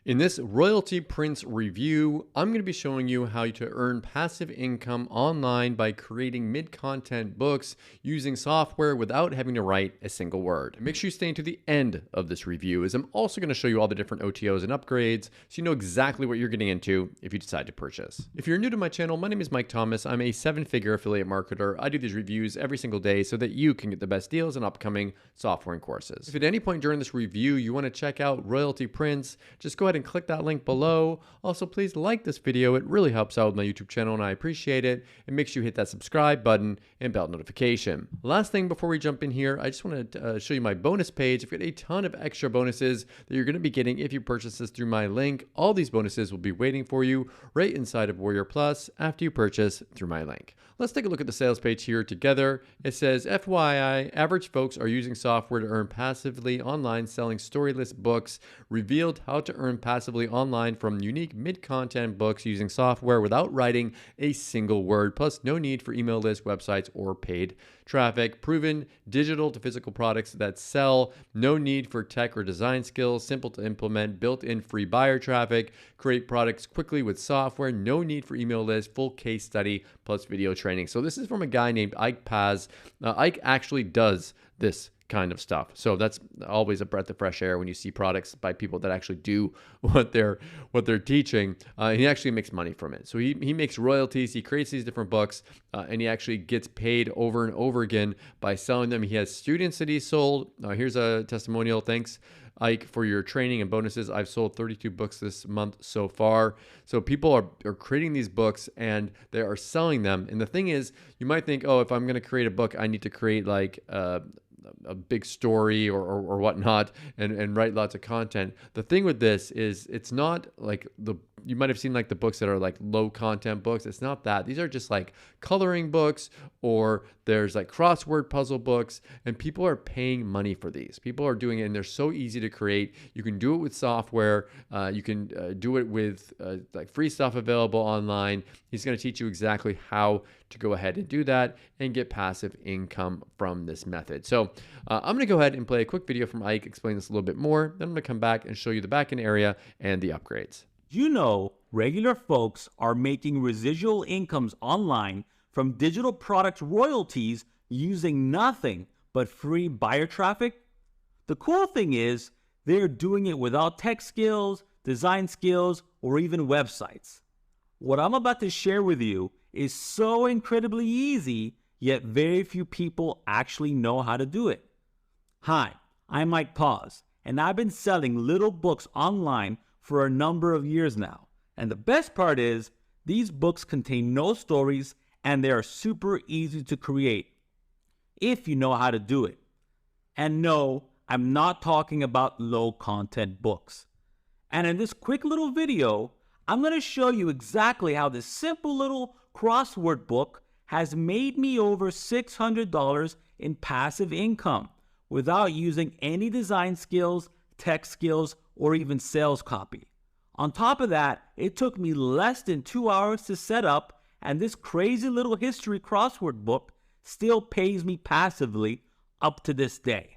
In this Royalty Prince review, I'm going to be showing you how to earn passive income online by creating mid-content books using software without having to write a single word. Make sure you stay to the end of this review, as I'm also going to show you all the different OTOs and upgrades so you know exactly what you're getting into if you decide to purchase. If you're new to my channel, my name is Mike Thomas. I'm a 7-figure affiliate marketer. I do these reviews every single day so that you can get the best deals on upcoming software and courses. If at any point during this review you want to check out Royalty Prince, just go ahead and click that link below. Also, please like this video. It really helps out with my YouTube channel and I appreciate it. And make sure you hit that subscribe button and bell notification. Last thing before we jump in here, I just want to show you my bonus page. I've got a ton of extra bonuses that you're going to be getting if you purchase this through my link. All these bonuses will be waiting for you right inside of Warrior Plus after you purchase through my link. Let's take a look at the sales page here together. It says, FYI, average folks are using software to earn passively online selling storyless books. Revealed how to earn passively online from unique mid-content books using software without writing a single word, plus no need for email lists, websites, or paid traffic. Proven digital to physical products that sell. No need for tech or design skills. Simple to implement. Built-in free buyer traffic. Create products quickly with software. No need for email lists. Full case study plus video training. So this is from a guy named Ike Paz. Ike actually does this kind of stuff. So that's always a breath of fresh air when you see products by people that actually do what they're teaching. He actually makes money from it. So he makes royalties. He creates these different books and he actually gets paid over and over again by selling them. He has students that he sold. Here's a testimonial. Thanks, Ike, for your training and bonuses. I've sold 32 books this month so far. So people are creating these books and they are selling them. And the thing is, you might think, oh, if I'm going to create a book, I need to create like a big story or whatnot and write lots of content. The thing with this is it's not like you might have seen like the books that are like low content books. It's not that. These are just like coloring books, or there's like crossword puzzle books, and people are paying money for these. People are doing it and they're so easy to create. You can do it with software. You can do it with like free stuff available online. He's going to teach you exactly how to go ahead and do that and get passive income from this method. So I'm going to go ahead and play a quick video from Ike, explain this a little bit more. Then I'm going to come back and show you the backend area and the upgrades. You know, regular folks are making residual incomes online from digital product royalties using nothing but free buyer traffic. The cool thing is they're doing it without tech skills, design skills, or even websites. What I'm about to share with you is so incredibly easy, yet very few people actually know how to do it. Hi, I'm Mike Paz, and I've been selling little books online for a number of years now. And the best part is, these books contain no stories and they are super easy to create if you know how to do it. And no, I'm not talking about low content books. And in this quick little video, I'm going to show you exactly how this simple little crossword book has made me over $600 in passive income without using any design skills, tech skills, or even sales copy. On top of that, it took me less than 2 hours to set up, and this crazy little history crossword book still pays me passively up to this day.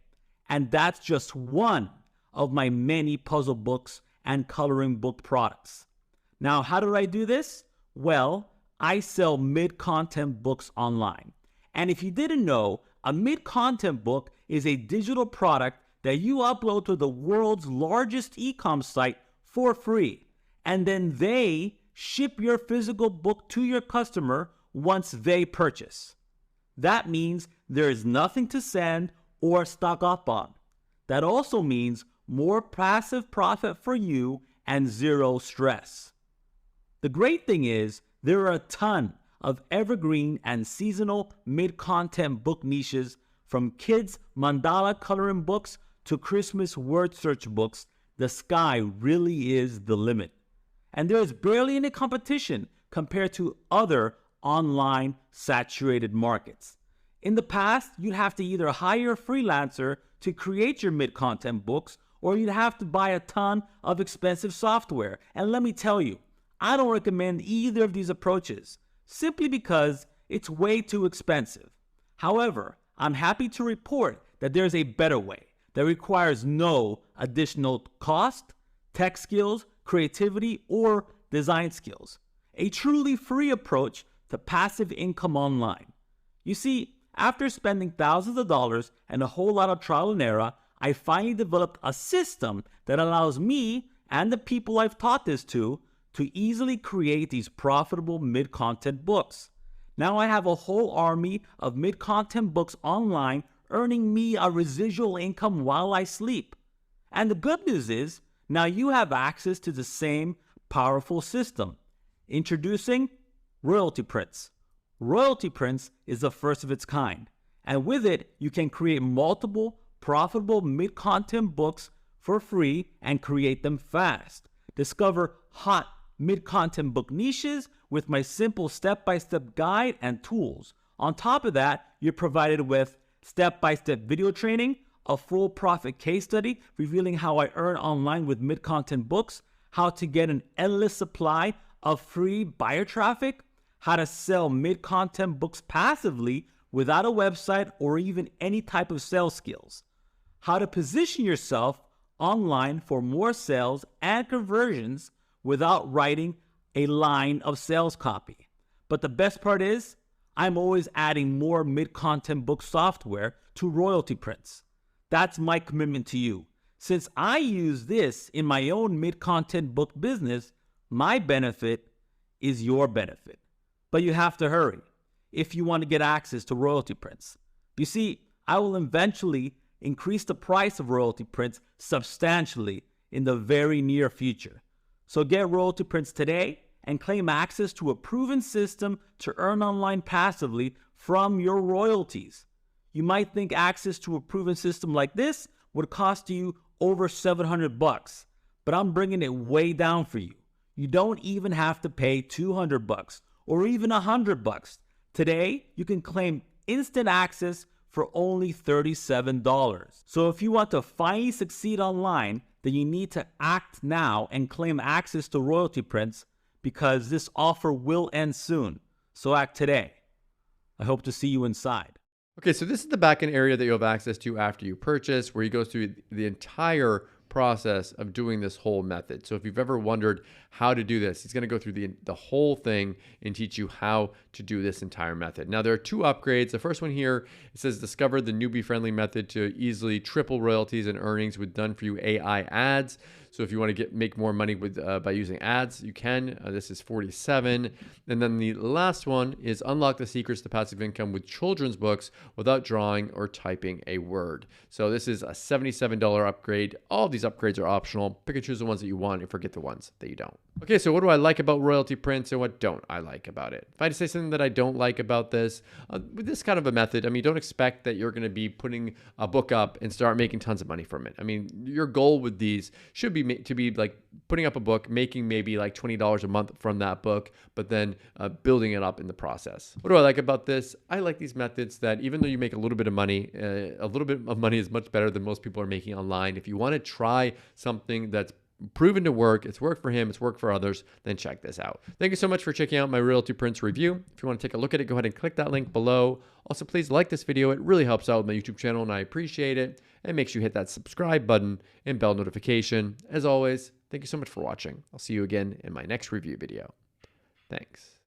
And that's just one of my many puzzle books and coloring book products. Now, how do I do this? Well, I sell mid-content books online. And if you didn't know, a mid-content book is a digital product that you upload to the world's largest e-com site for free. And then they ship your physical book to your customer once they purchase. That means there is nothing to send or stock up on. That also means more passive profit for you and zero stress. The great thing is, there are a ton of evergreen and seasonal mid-content book niches, from kids' mandala coloring books to Christmas word search books. The sky really is the limit. And there is barely any competition compared to other online saturated markets. In the past, you'd have to either hire a freelancer to create your mid-content books, or you'd have to buy a ton of expensive software. And let me tell you, I don't recommend either of these approaches, simply because it's way too expensive. However, I'm happy to report that there's a better way that requires no additional cost, tech skills, creativity, or design skills. A truly free approach to passive income online. You see, after spending thousands of dollars and a whole lot of trial and error, I finally developed a system that allows me and the people I've taught this to easily create these profitable mid-content books. Now I have a whole army of mid-content books online earning me a residual income while I sleep. And the good news is, now you have access to the same powerful system. Introducing Royalty Prints. Royalty Prints is the first of its kind, and with it, you can create multiple profitable mid-content books for free and create them fast. Discover hot mid-content book niches with my simple step-by-step guide and tools. On top of that, you're provided with step-by-step video training, a full profit case study revealing how I earn online with mid-content books, how to get an endless supply of free buyer traffic, how to sell mid-content books passively without a website or even any type of sales skills, how to position yourself online for more sales and conversions without writing a line of sales copy. But the best part is, I'm always adding more mid-content book software to Royalty Prints. That's my commitment to you. Since I use this in my own mid-content book business, my benefit is your benefit. But you have to hurry if you want to get access to Royalty Prints. You see, I will eventually increase the price of Royalty Prints substantially in the very near future. So get Royalty Prints today and claim access to a proven system to earn online passively from your royalties. You might think access to a proven system like this would cost you over $700, but I'm bringing it way down for you. You don't even have to pay $200 or even $100. Today, you can claim instant access for only $37. So if you want to finally succeed online, then you need to act now and claim access to Royalty Prints because this offer will end soon. So act today. I hope to see you inside. Okay, so this is the backend area that you'll have access to after you purchase, where you go through the entire process of doing this whole method. So if you've ever wondered how to do this, he's going to go through the whole thing and teach you how to do this entire method. Now, there are two upgrades. The first one here, it says discover the newbie friendly method to easily triple royalties and earnings with done for you AI ads. So if you want to make more money with by using ads, you can. This is 47. And then the last one is unlock the secrets to passive income with children's books without drawing or typing a word. So this is a $77 upgrade. All of these upgrades are optional. Pick and choose the ones that you want and forget the ones that you don't. Okay, so what do I like about Royalty Prints and what don't I like about it? If I had to say something that I don't like about this, with this kind of a method, I mean, don't expect that you're going to be putting a book up and start making tons of money from it. I mean, your goal with these should be to be like putting up a book, making maybe like $20 a month from that book, but then building it up in the process. What do I like about this? I like these methods that even though you make a little bit of money, a little bit of money is much better than most people are making online. If you want to try something that's proven to work, it's worked for him, it's worked for others, then check this out. Thank you so much for checking out my Royalty Prints review. If you want to take a look at it, go ahead and click that link below. Also, please like this video. It really helps out with my YouTube channel and I appreciate it. And make sure you hit that subscribe button and bell notification. As always, thank you so much for watching. I'll see you again in my next review video. Thanks.